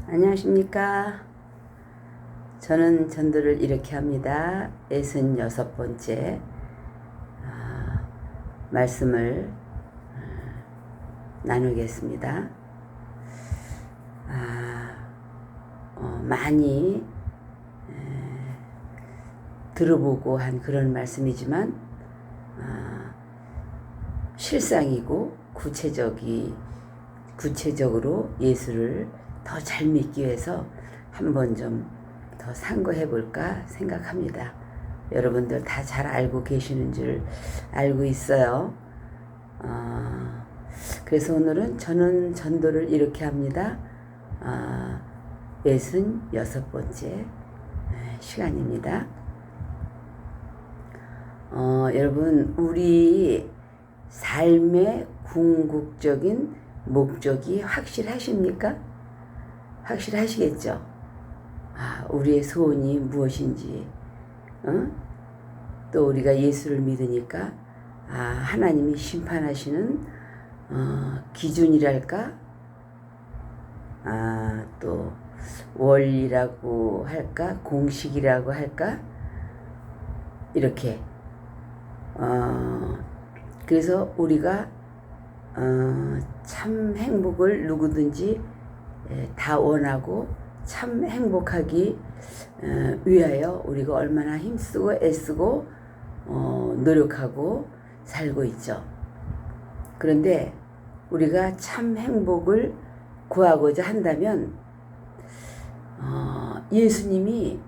안녕하십니까. 저는 전도를 이렇게 합니다. 66번째 말씀을 나누겠습니다. 많이 들어보고 한 그런 말씀이지만 실상이고 구체적으로 예수를 더 잘 믿기 위해서 한번 좀 더 상고해 볼까 생각합니다. 여러분들 다 잘 알고 계시는 줄 알고 있어요. 그래서 오늘은 저는 전도를 이렇게 합니다. 66번째 시간입니다. 여러분, 우리 삶의 궁극적인 목적이 확실하십니까? 확실하시겠죠? 우리의 소원이 무엇인지, 또 우리가 예수를 믿으니까 하나님이 심판하시는 기준이랄까, 또 원리라고 할까, 공식이라고 할까, 이렇게 그래서 우리가 참 행복을 누구든지 다 원하고 참 행복하기 위하여 우리가 얼마나 힘쓰고 애쓰고 노력하고 살고 있죠. 그런데 우리가 참 행복을 구하고자 한다면 예수님이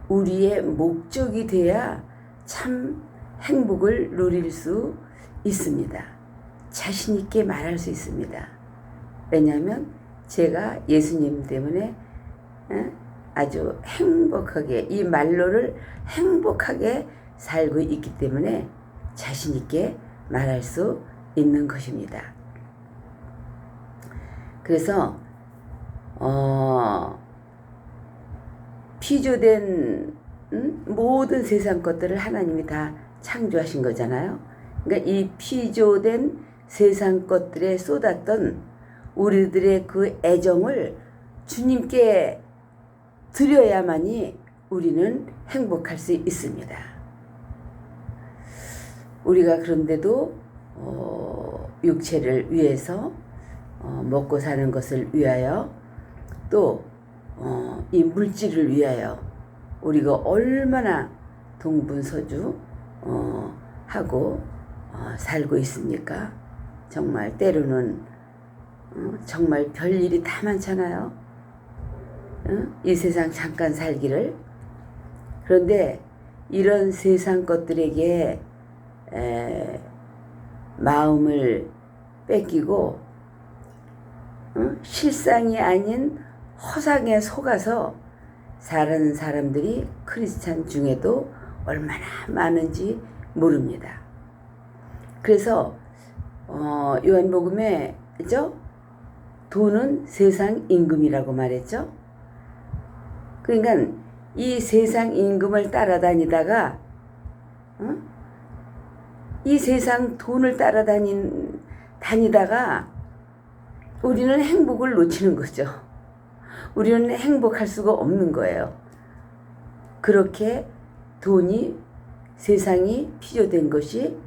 우리의 목적이 돼야 참 행복을 누릴 수 있습니다. 자신 있게 말할 수 있습니다. 왜냐하면 제가 예수님 때문에 아주 행복하게, 이 말로를 행복하게 살고 있기 때문에 자신 있게 말할 수 있는 것입니다. 그래서 피조된 모든 세상 것들을 하나님이 다 창조하신 거잖아요. 그러니까 이 피조된 세상 것들에 쏟았던 우리들의 그 애정을 주님께 드려야만이 우리는 행복할 수 있습니다. 우리가 그런데도 육체를 위해서 먹고 사는 것을 위하여 또 이 물질을 위하여 우리가 얼마나 동분서주 하고 살고 있습니까? 정말 때로는 정말 별일이 다 많잖아요. 이 세상 잠깐 살기를. 그런데 이런 세상 것들에게 마음을 뺏기고 실상이 아닌 허상에 속아서 사는 사람들이 크리스찬 중에도 얼마나 많은지 모릅니다. 그래서 요한복음에 그죠? 돈은 세상 임금이라고 말했죠. 그러니까 이 세상 임금을 따라다니다가 이 세상 돈을 따라다니다가 우리는 행복을 놓치는 거죠. 우리는 행복할 수가 없는 거예요. 그렇게 돈이 세상이 피조된 것이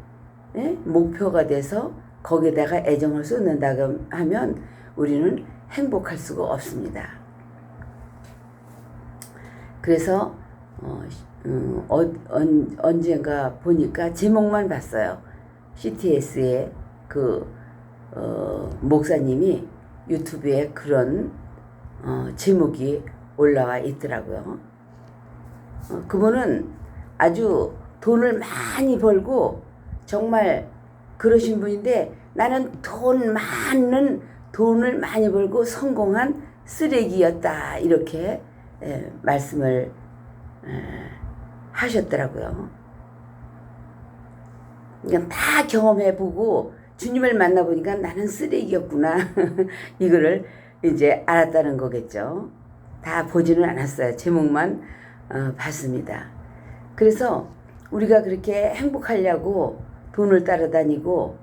목표가 돼서 거기에다가 애정을 쏟는다고 하면 우리는 행복할 수가 없습니다. 그래서 언젠가 보니까 제목만 봤어요. CTS의 그 목사님이 유튜브에 그런 제목이 올라와 있더라고요. 그분은 아주 돈을 많이 벌고 정말 그러신 분인데, 나는 돈을 많이 벌고 성공한 쓰레기였다, 이렇게 말씀을 하셨더라고요. 그냥 다 경험해보고 주님을 만나보니까 나는 쓰레기였구나 이거를 이제 알았다는 거겠죠. 다 보지는 않았어요. 제목만 봤습니다. 그래서 우리가 그렇게 행복하려고 돈을 따라다니고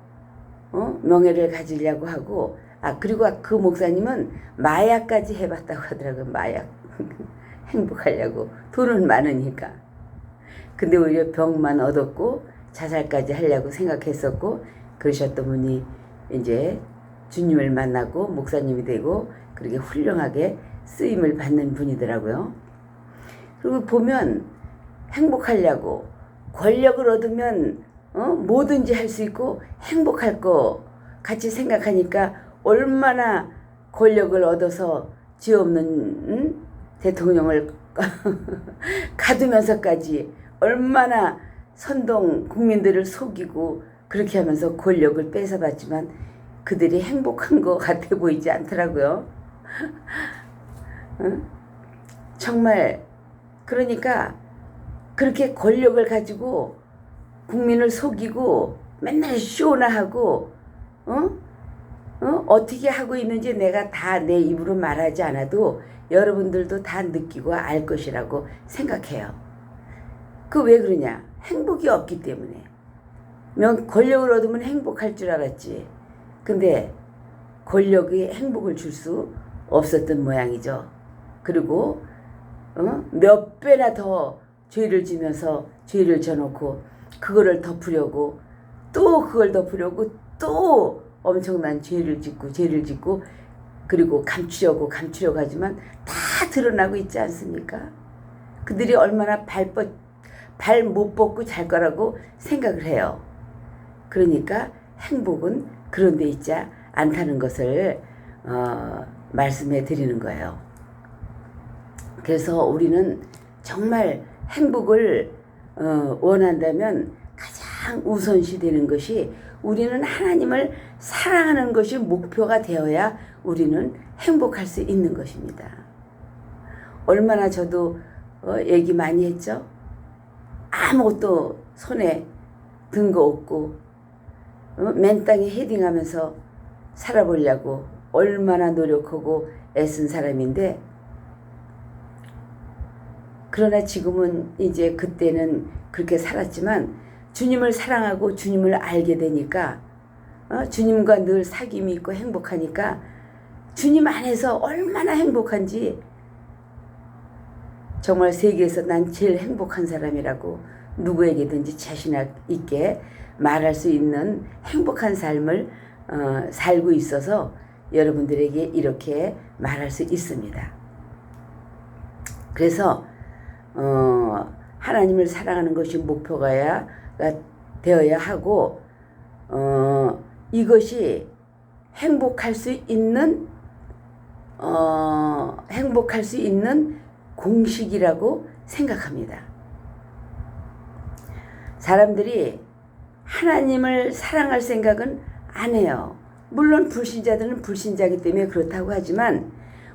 명예를 가지려고 하고 그리고 그 목사님은 마약까지 해봤다고 하더라고요. 마약. 행복하려고. 돈은 많으니까. 근데 오히려 병만 얻었고 자살까지 하려고 생각했었고 그러셨던 분이 이제 주님을 만나고 목사님이 되고 그렇게 훌륭하게 쓰임을 받는 분이더라고요. 그리고 보면 행복하려고 권력을 얻으면 뭐든지 할 수 있고 행복할 거 같이 생각하니까 얼마나 권력을 얻어서 죄 없는 대통령을 가두면서까지 얼마나 선동 국민들을 속이고 그렇게 하면서 권력을 뺏어봤지만 그들이 행복한 것 같아 보이지 않더라고요. 정말 그러니까 그렇게 권력을 가지고 국민을 속이고 맨날 쇼나 하고 어떻게 하고 있는지 내가 다 내 입으로 말하지 않아도 여러분들도 다 느끼고 알 것이라고 생각해요. 그 왜 그러냐? 행복이 없기 때문에. 권력을 얻으면 행복할 줄 알았지. 근데 권력이 행복을 줄 수 없었던 모양이죠. 그리고 몇 배나 더 죄를 지면서 죄를 져놓고 그거를 덮으려고 또 그걸 덮으려고 또 엄청난 죄를 짓고 그리고 감추려고 하지만 다 드러나고 있지 않습니까? 그들이 얼마나 발 못 뻗고 잘 거라고 생각을 해요. 그러니까 행복은 그런 데 있지 않다는 것을 말씀해 드리는 거예요. 그래서 우리는 정말 행복을 원한다면 가장 우선시 되는 것이 우리는 하나님을 사랑하는 것이 목표가 되어야 우리는 행복할 수 있는 것입니다. 얼마나 저도 얘기 많이 했죠. 아무것도 손에 든 거 없고 맨 땅에 헤딩하면서 살아보려고 얼마나 노력하고 애쓴 사람인데 그러나 지금은 이제 그때는 그렇게 살았지만 주님을 사랑하고 주님을 알게 되니까 주님과 늘 사귐이 있고 행복하니까 주님 안에서 얼마나 행복한지 정말 세계에서 난 제일 행복한 사람이라고 누구에게든지 자신 있게 말할 수 있는 행복한 삶을 살고 있어서 여러분들에게 이렇게 말할 수 있습니다. 그래서 하나님을 사랑하는 것이 목표가 되어야 하고 이것이 행복할 수 있는 공식이라고 생각합니다. 사람들이 하나님을 사랑할 생각은 안 해요. 물론 불신자들은 불신자이기 때문에 그렇다고 하지만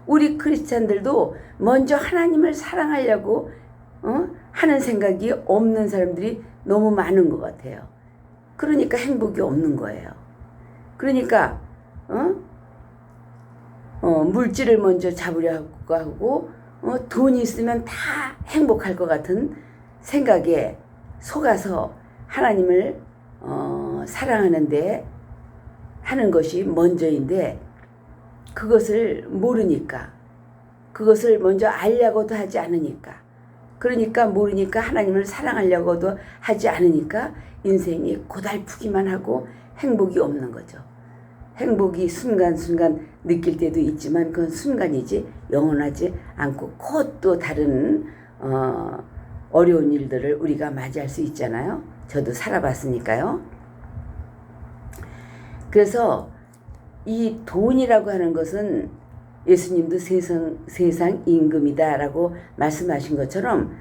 우리 크리스찬들도 먼저 하나님을 사랑하려고 하는 생각이 없는 사람들이 너무 많은 것 같아요. 그러니까 행복이 없는 거예요. 그러니까 물질을 먼저 잡으려 하고 돈이 있으면 다 행복할 것 같은 생각에 속아서 하나님을 사랑하는데 하는 것이 먼저인데 그것을 모르니까 그것을 먼저 알려고도 하지 않으니까 그러니까 모르니까 하나님을 사랑하려고도 하지 않으니까 인생이 고달프기만 하고 행복이 없는 거죠. 행복이 순간순간 느낄 때도 있지만 그건 순간이지 영원하지 않고 곧 또 다른 어려운 일들을 우리가 맞이할 수 있잖아요. 저도 살아봤으니까요. 그래서 이 돈이라고 하는 것은 예수님도 세상 임금이다라고 말씀하신 것처럼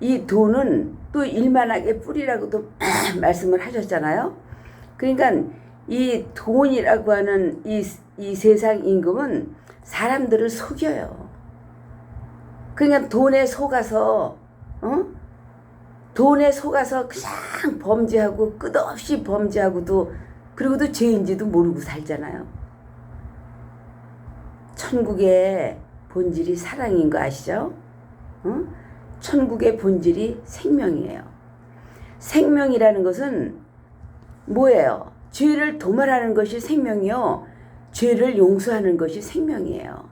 이 돈은 또 일만하게 뿌리라고도 말씀을 하셨잖아요. 그러니까 이 돈이라고 하는 이 세상 임금은 사람들을 속여요. 그러니까 돈에 속아서 그냥 범죄하고 끝없이 범죄하고도 그리고도 죄인지도 모르고 살잖아요. 천국의 본질이 사랑인 거 아시죠? 천국의 본질이 생명이에요. 생명이라는 것은 뭐예요? 죄를 도말하는 것이 생명이요. 죄를 용서하는 것이 생명이에요.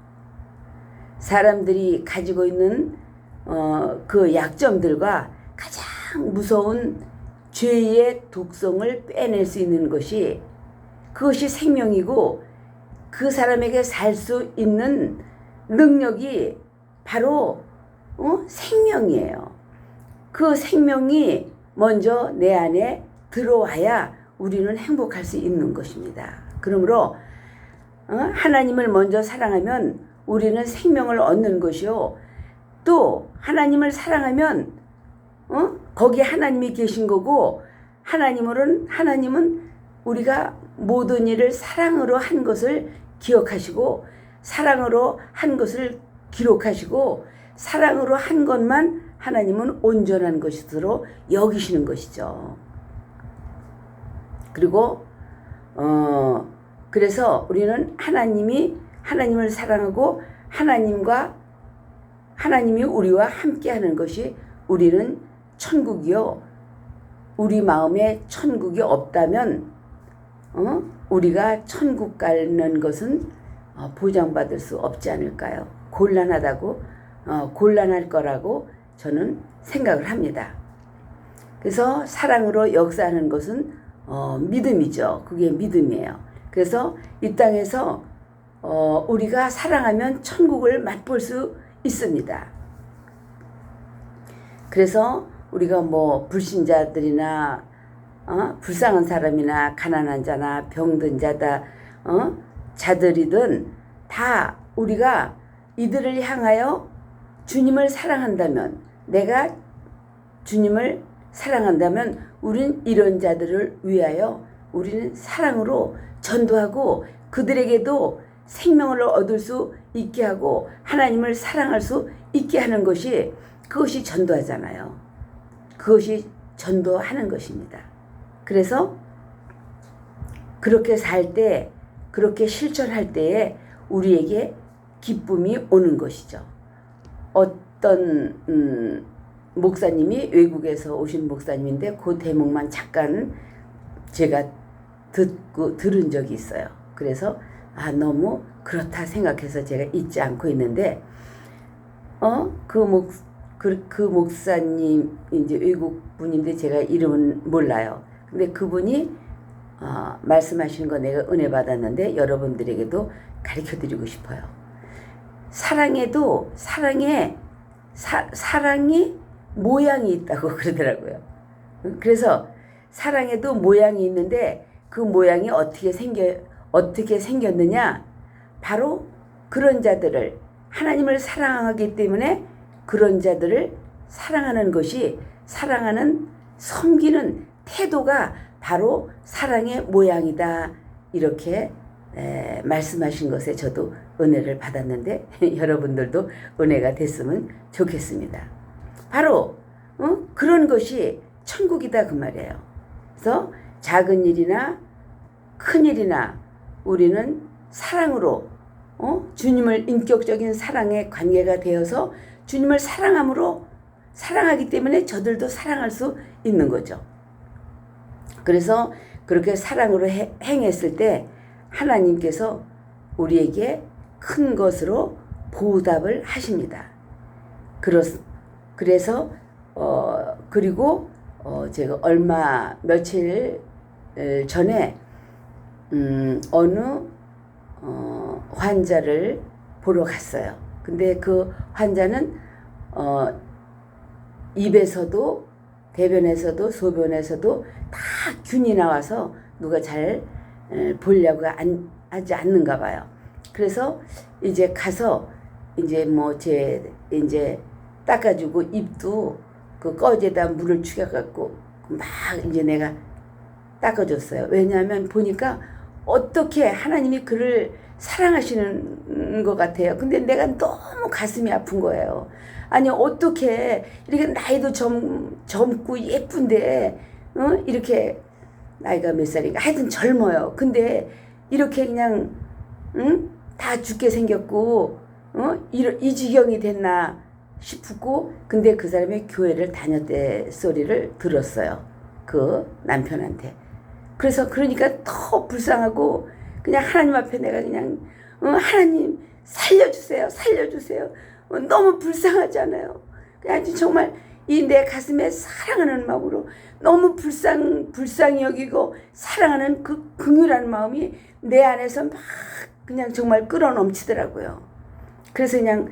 사람들이 가지고 있는 그 약점들과 가장 무서운 죄의 독성을 빼낼 수 있는 것이 그것이 생명이고 그 사람에게 살 수 있는 능력이 바로 생명이에요. 그 생명이 먼저 내 안에 들어와야 우리는 행복할 수 있는 것입니다. 그러므로 하나님을 먼저 사랑하면 우리는 생명을 얻는 것이요. 또 하나님을 사랑하면 거기에 하나님이 계신 거고 하나님은 우리가 모든 일을 사랑으로 한 것을 기억하시고 사랑으로 한 것을 기록하시고 사랑으로 한 것만 하나님은 온전한 것으로 여기시는 것이죠. 그리고 그래서 우리는 하나님을 사랑하고 하나님이 우리와 함께하는 것이 우리는 천국이요. 우리 마음에 천국이 없다면 우리가 천국 가는 것은 보장받을 수 없지 않을까요? 곤란할 거라고 저는 생각을 합니다. 그래서 사랑으로 역사하는 것은 믿음이죠. 그게 믿음이에요. 그래서 이 땅에서 우리가 사랑하면 천국을 맛볼 수 있습니다. 그래서 우리가 불신자들이나 불쌍한 사람이나 가난한 자나 병든 자다 자들이든 다 우리가 이들을 향하여 주님을 사랑한다면 내가 주님을 사랑한다면 우린 이런 자들을 위하여 우리는 사랑으로 전도하고 그들에게도 생명을 얻을 수 있게 하고 하나님을 사랑할 수 있게 하는 것이 그것이 전도하잖아요. 그것이 전도하는 것입니다. 그래서 그렇게 살 때 그렇게 실천할 때에 우리에게 기쁨이 오는 것이죠. 어떤 목사님이 외국에서 오신 목사님인데 그 대목만 잠깐 제가 들은 적이 있어요. 그래서 너무 그렇다 생각해서 제가 잊지 않고 있는데 그 목사님 이제 외국 분인데 제가 이름은 몰라요. 근데 그분이 말씀하시는 거 내가 은혜 받았는데 여러분들에게도 가르쳐 드리고 싶어요. 사랑에도 사랑이 모양이 있다고 그러더라고요. 그래서 사랑에도 모양이 있는데 그 모양이 어떻게 생겼느냐? 바로 그런 자들을 하나님을 사랑하기 때문에 그런 자들을 사랑하는 것이 섬기는 태도가 바로 사랑의 모양이다. 이렇게 말씀하신 것에 저도 은혜를 받았는데 여러분들도 은혜가 됐으면 좋겠습니다. 바로 그런 것이 천국이다 그 말이에요. 그래서 작은 일이나 큰 일이나 우리는 사랑으로 주님을 인격적인 사랑의 관계가 되어서 주님을 사랑하기 때문에 저들도 사랑할 수 있는 거죠. 그래서 그렇게 사랑으로 행했을 때 하나님께서 우리에게 큰 것으로 보답을 하십니다. 그래서 그리고 제가 며칠 전에 어느 환자를 보러 갔어요. 근데 그 환자는 입에서도 대변에서도 소변에서도 다 균이 나와서 누가 잘 보려고 하지 않는가 봐요. 그래서 이제 가서 이제 닦아주고 입도 그 꺼지에다 물을 죽여갖고 막 이제 내가 닦아줬어요. 왜냐하면 보니까 어떻게 하나님이 그를 사랑하시는 것 같아요. 근데 내가 너무 가슴이 아픈 거예요. 아니 어떻게 이렇게 나이도 젊고 예쁜데 이렇게 나이가 몇 살인가 하여튼 젊어요. 근데 이렇게 그냥 다 죽게 생겼고 이 지경이 됐나 싶고 근데 그 사람이 교회를 다녔대 소리를 들었어요. 그 남편한테. 그러니까 더 불쌍하고 그냥 하나님 앞에 내가 그냥 하나님 살려주세요, 살려주세요. 너무 불쌍하잖아요. 그냥 정말 이 내 가슴에 사랑하는 마음으로 너무 불쌍히 여기고 사랑하는 그 긍휼한 마음이 내 안에서 막 그냥 정말 끌어넘치더라고요. 그래서 그냥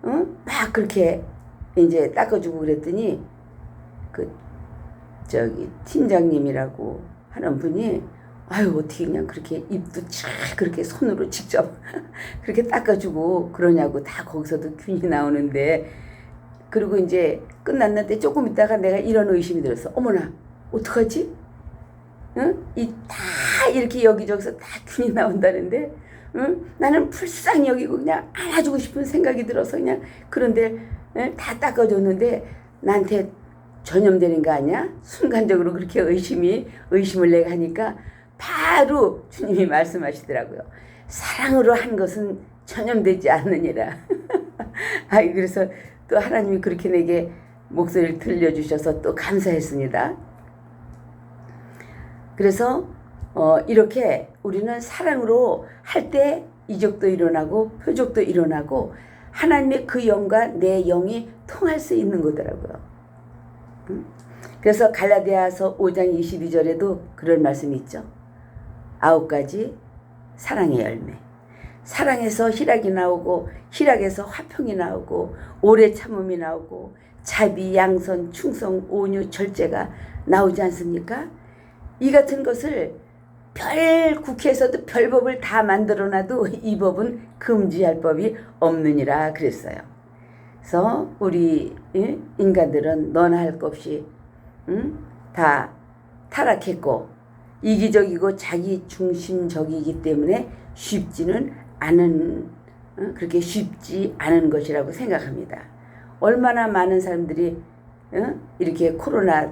막 그렇게 이제 닦아주고 그랬더니 팀장님이라고 하는 분이 아유 어떻게 그냥 그렇게 입도 착 그렇게 손으로 직접 그렇게 닦아주고 그러냐고 다 거기서도 균이 나오는데 그리고 이제 끝났는데 조금 있다가 내가 이런 의심이 들었어. 어머나 어떡하지? 응? 다 이렇게 여기저기서 다 균이 나온다는데 응? 나는 불쌍히 여기고 그냥 안아주고 싶은 생각이 들어서 그냥 그런데 응? 다 닦아줬는데 나한테 전염되는 거 아니야? 순간적으로 그렇게 의심을 내가 하니까 바로 주님이 말씀하시더라고요. 사랑으로 한 것은 전염되지 않느니라. 그래서 또 하나님이 그렇게 내게 목소리를 들려주셔서 또 감사했습니다. 그래서 이렇게 우리는 사랑으로 할 때 이적도 일어나고 표적도 일어나고 하나님의 그 영과 내 영이 통할 수 있는 거더라고요. 그래서 갈라디아서 5장 22절에도 그런 말씀이 있죠. 9가지 사랑의 열매. 사랑에서 희락이 나오고 희락에서 화평이 나오고 오래 참음이 나오고 자비, 양선, 충성, 온유, 절제가 나오지 않습니까? 이 같은 것을 국회에서도 별법을 다 만들어놔도 이 법은 금지할 법이 없느니라 그랬어요. 그래서 우리 인간들은 너나 할 것 없이 다 타락했고 이기적이고 자기 중심적이기 때문에 그렇게 쉽지 않은 것이라고 생각합니다. 얼마나 많은 사람들이 이렇게 코로나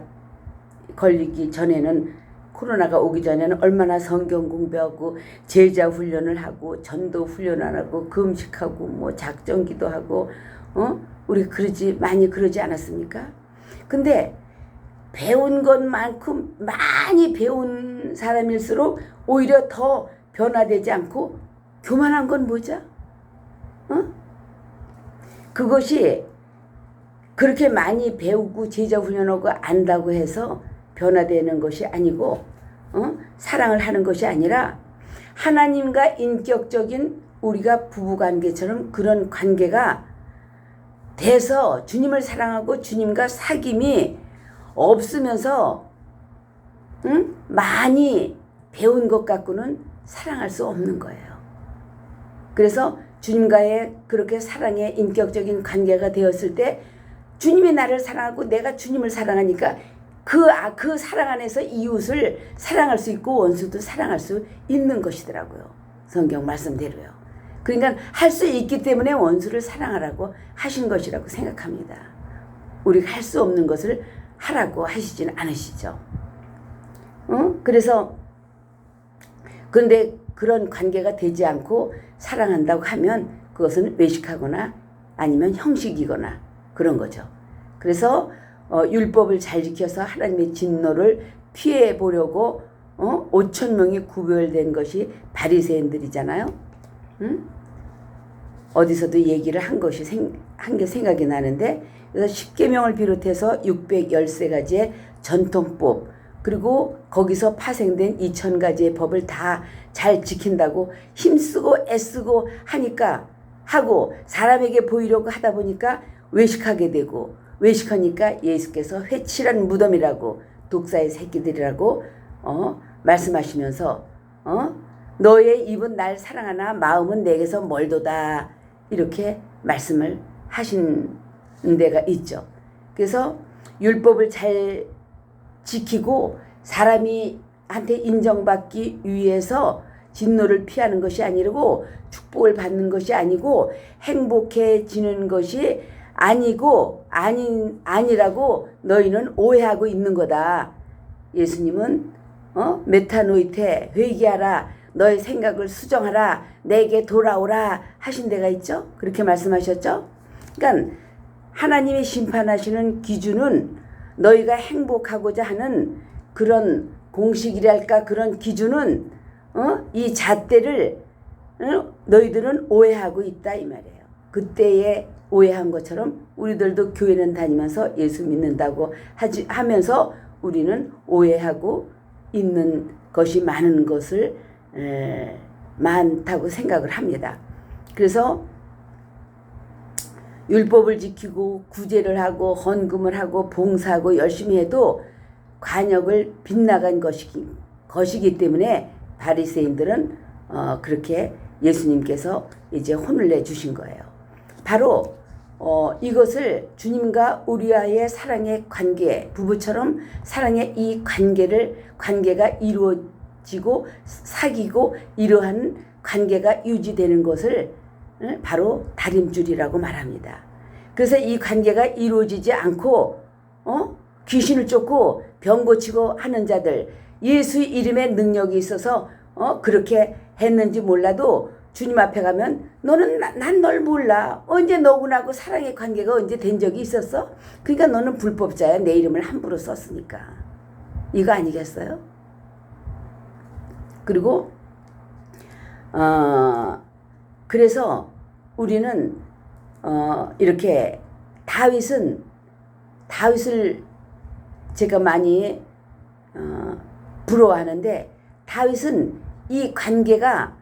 걸리기 전에는 코로나가 오기 전에는 얼마나 성경 공부하고 제자 훈련을 하고 전도 훈련을 하고 금식하고 뭐 작정기도 하고 우리 많이 그러지 않았습니까? 근데 배운 것만큼 많이 배운 사람일수록 오히려 더 변화되지 않고 교만한 건 뭐죠? 그것이 그렇게 많이 배우고 제자 훈련하고 안다고 해서 변화되는 것이 아니고 사랑을 하는 것이 아니라 하나님과 인격적인 우리가 부부관계처럼 그런 관계가 돼서 주님을 사랑하고 주님과 사귐이 없으면서 많이 배운 것 갖고는 사랑할 수 없는 거예요. 그래서 주님과의 그렇게 사랑의 인격적인 관계가 되었을 때 주님이 나를 사랑하고 내가 주님을 사랑하니까 그 사랑 안에서 이웃을 사랑할 수 있고 원수도 사랑할 수 있는 것이더라고요. 성경 말씀대로요. 그러니까 할 수 있기 때문에 원수를 사랑하라고 하신 것이라고 생각합니다. 우리가 할 수 없는 것을 하라고 하시지는 않으시죠. 그래서 그런데 그런 관계가 되지 않고 사랑한다고 하면 그것은 외식하거나 아니면 형식이거나 그런 거죠. 그래서 율법을 잘 지켜서 하나님의 진노를 피해 보려고 5천 명이 구별된 것이 바리새인들이잖아요. 어디서도 얘기를 한 게 생각이 나는데 그래서 10계명을 비롯해서 613가지의 전통법 그리고 거기서 파생된 2000가지의 법을 다 잘 지킨다고 힘쓰고 애쓰고 하고 사람에게 보이려고 하다 보니까 외식하게 되고 외식하니까 예수께서 회칠한 무덤이라고 독사의 새끼들이라고 말씀하시면서 너의 입은 날 사랑하나 마음은 내게서 멀도다 이렇게 말씀을 하신 데가 있죠. 그래서 율법을 잘 지키고 사람이 한테 인정받기 위해서 진노를 피하는 것이 아니고 축복을 받는 것이 아니고 행복해지는 것이 아니라고 너희는 오해하고 있는 거다. 예수님은 메타노이테 회개하라 너의 생각을 수정하라 내게 돌아오라 하신 데가 있죠. 그렇게 말씀하셨죠. 그러니까 하나님이 심판하시는 기준은 너희가 행복하고자 하는 그런 공식이랄까 그런 기준은 이 잣대를 너희들은 오해하고 있다 이 말이에요. 그때에 오해한 것처럼 우리들도 교회는 다니면서 예수 믿는다고 하면서 우리는 오해하고 있는 것이 많은 것을 많다고 생각을 합니다. 그래서 율법을 지키고 구제를 하고 헌금을 하고 봉사하고 열심히 해도 관역을 빗나간 것이기 때문에 바리새인들은 그렇게 예수님께서 이제 혼을 내주신 거예요. 바로 이것을 주님과 우리와의 사랑의 관계, 부부처럼 사랑의 이 관계가 이루어지고 사귀고 이러한 관계가 유지되는 것을 바로 다림줄이라고 말합니다. 그래서 이 관계가 이루어지지 않고 귀신을 쫓고 병 고치고 하는 자들, 예수의 이름에 능력이 있어서 그렇게 했는지 몰라도 주님 앞에 가면 너는 난 널 몰라. 언제 너구나하고 사랑의 관계가 언제 된 적이 있었어? 그러니까 너는 불법자야. 내 이름을 함부로 썼으니까. 이거 아니겠어요? 그리고 그래서 우리는 이렇게 다윗을 제가 많이 부러워하는데, 다윗은 이 관계가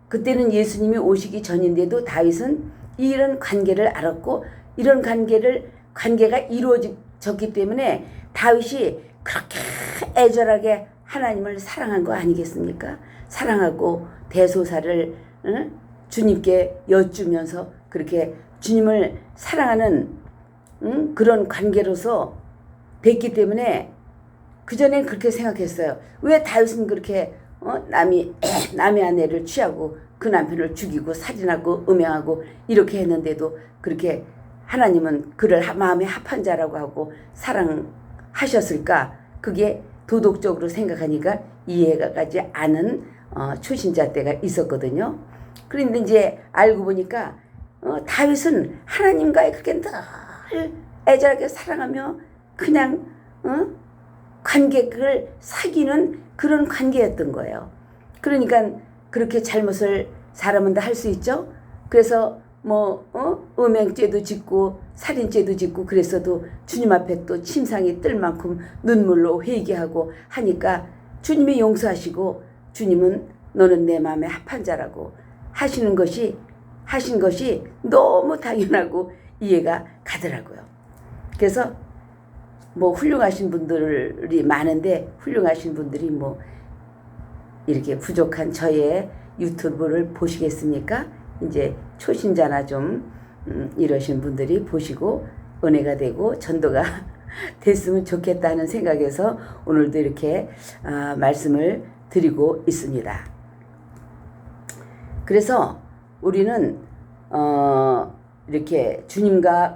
그때는 예수님이 오시기 전인데도 다윗은 이런 관계를 알았고 이런 관계가 이루어졌기 때문에 다윗이 그렇게 애절하게 하나님을 사랑한 거 아니겠습니까? 사랑하고 대소사를 주님께 여쭈면서 그렇게 주님을 사랑하는 그런 관계로서 됐기 때문에 그전엔 그렇게 생각했어요. 왜 다윗은 그렇게 남의 아내를 취하고 그 남편을 죽이고 살인하고 음행하고 이렇게 했는데도 그렇게 하나님은 그를 마음에 합한 자라고 하고 사랑하셨을까? 그게 도덕적으로 생각하니까 이해가 가지 않은 초신자 때가 있었거든요. 그런데 이제 알고 보니까 다윗은 하나님과의 그렇게 늘 애절하게 사랑하며 그냥 관계를 사귀는 그런 관계였던 거예요. 그러니까 그렇게 잘못을 사람은 다 할 수 있죠. 그래서 음행죄도 짓고 살인죄도 짓고 그랬어도 주님 앞에 또 침상이 뜰 만큼 눈물로 회개하고 하니까 주님이 용서하시고 주님은 너는 내 마음에 합한 자라고 하신 것이 너무 당연하고 이해가 가더라고요. 그래서 훌륭하신 분들이 많은데 훌륭하신 분들이 이렇게 부족한 저의 유튜브를 보시겠습니까? 이제 초신자나 좀 이러신 분들이 보시고 은혜가 되고 전도가 됐으면 좋겠다는 생각에서 오늘도 이렇게 말씀을 드리고 있습니다. 그래서 우리는 이렇게 주님과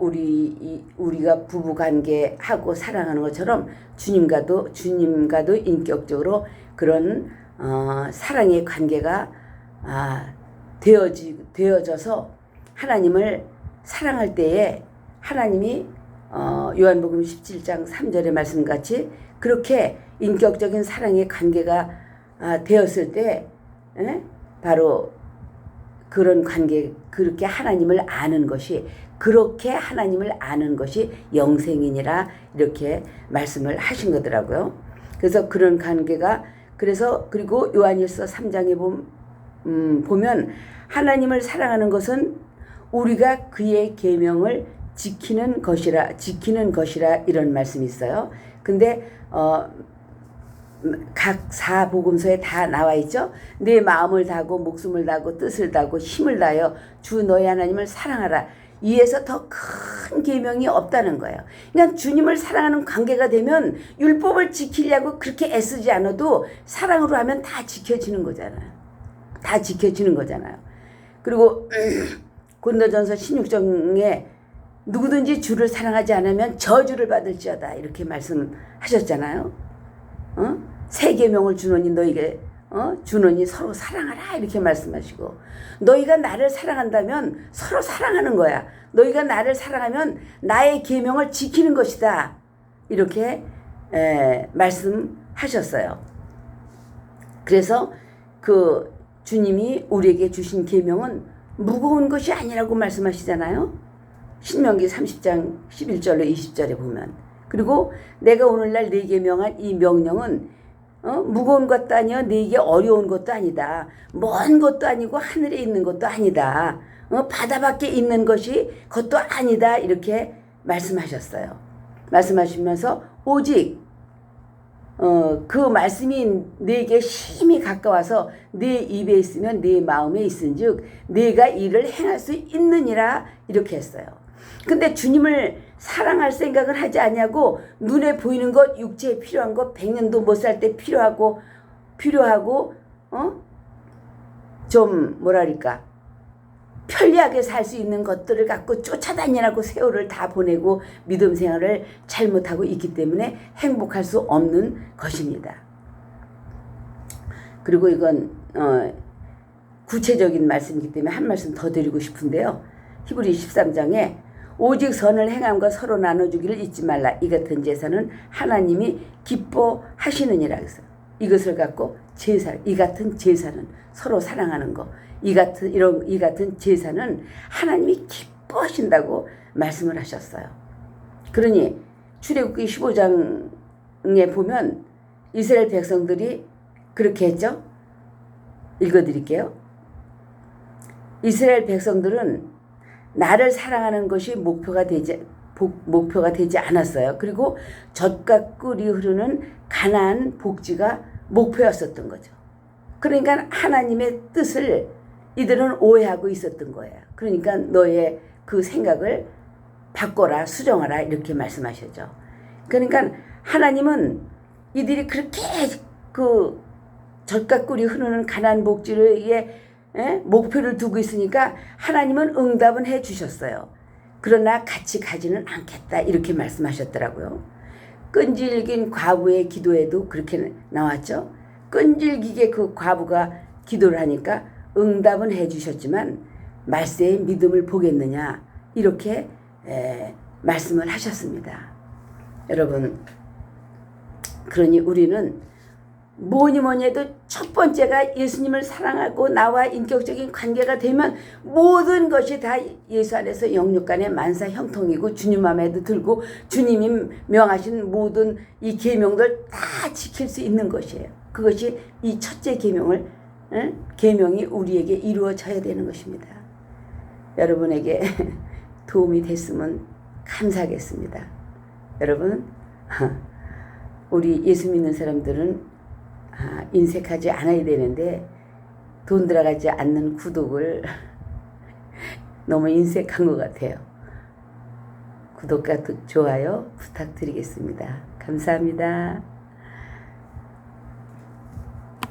우리가 부부관계하고 사랑하는 것처럼 주님과도 인격적으로 그런 사랑의 관계가 되어져서 하나님을 사랑할 때에 하나님이 요한복음 17장 3절의 말씀같이 그렇게 인격적인 사랑의 관계가 되었을 때 바로 그런 관계, 그렇게 하나님을 아는 것이 영생이니라 이렇게 말씀을 하신 거더라고요. 그래서 그런 관계가 그리고 요한일서 3장에 보면 하나님을 사랑하는 것은 우리가 그의 계명을 지키는 것이라 이런 말씀이 있어요. 근데 각 사복음서에 다 나와 있죠. 내 마음을 다하고 목숨을 다하고 뜻을 다하고 힘을 다하여 주 너희 하나님을 사랑하라. 이에서 더 큰 계명이 없다는 거예요. 그러니까 주님을 사랑하는 관계가 되면 율법을 지키려고 그렇게 애쓰지 않아도 사랑으로 하면 다 지켜지는 거잖아요. 그리고 고린도전서 16장에 누구든지 주를 사랑하지 않으면 저주를 받을지어다 이렇게 말씀하셨잖아요. 새 계명을 주노니 너에게 주노니 서로 사랑하라 이렇게 말씀하시고, 너희가 나를 사랑한다면 서로 사랑하는 거야. 너희가 나를 사랑하면 나의 계명을 지키는 것이다 이렇게 말씀하셨어요. 그래서 그 주님이 우리에게 주신 계명은 무거운 것이 아니라고 말씀하시잖아요. 신명기 30장 11절로 20절에 보면. 그리고 내가 오늘날 네게 명한 이 명령은 무거운 것도 아니요 네게 어려운 것도 아니다. 먼 것도 아니고 하늘에 있는 것도 아니다. 바다 밖에 있는 것이 그것도 아니다. 이렇게 말씀하셨어요. 말씀하시면서 오직 그 말씀이 내게 심히 가까워서 내 입에 있으면 내 마음에 있은즉 내가 이를 행할 수 있느니라 이렇게 했어요. 근데 주님을 사랑할 생각을 하지 않냐고 눈에 보이는 것, 육체에 필요한 것, 100년도 못 살 때 필요하고 좀 뭐랄까 편리하게 살 수 있는 것들을 갖고 쫓아다니라고 세월을 다 보내고 믿음 생활을 잘못하고 있기 때문에 행복할 수 없는 것입니다. 그리고 이건 구체적인 말씀이기 때문에 한 말씀 더 드리고 싶은데요. 히브리 13장에 오직 선을 행함과 서로 나눠주기를 잊지 말라. 이 같은 제사는 하나님이 기뻐하시느니라 했어요. 이것을 갖고 이 같은 제사는 서로 사랑하는 거, 이 같은 제사는 하나님이 기뻐하신다고 말씀을 하셨어요. 그러니 출애굽기 15장에 보면 이스라엘 백성들이 그렇게 했죠. 읽어드릴게요. 이스라엘 백성들은 나를 사랑하는 것이 목표가 되지 않았어요. 그리고 젖과 꿀이 흐르는 가나안 복지가 목표였었던 거죠. 그러니까 하나님의 뜻을 이들은 오해하고 있었던 거예요. 그러니까 너의 그 생각을 바꿔라, 수정하라 이렇게 말씀하셨죠. 그러니까 하나님은 이들이 그렇게 그 젖과 꿀이 흐르는 가나안 복지를 목표를 두고 있으니까 하나님은 응답은 해 주셨어요. 그러나 같이 가지는 않겠다 이렇게 말씀하셨더라고요. 끈질긴 과부의 기도에도 그렇게 나왔죠. 끈질기게 그 과부가 기도를 하니까 응답은 해 주셨지만 말세의 믿음을 보겠느냐 이렇게 말씀을 하셨습니다. 여러분, 그러니 우리는 뭐니 해도 첫 번째가 예수님을 사랑하고 나와 인격적인 관계가 되면 모든 것이 다 예수 안에서 영육간의 만사 형통이고 주님 마음에도 들고 주님이 명하신 모든 이 계명들 다 지킬 수 있는 것이에요. 그것이 이 첫째 계명이 우리에게 이루어져야 되는 것입니다. 여러분에게 도움이 됐으면 감사하겠습니다. 여러분, 우리 예수 믿는 사람들은 인색하지 않아야 되는데 돈 들어가지 않는 구독을 너무 인색한 것 같아요. 구독과 좋아요 부탁드리겠습니다. 감사합니다.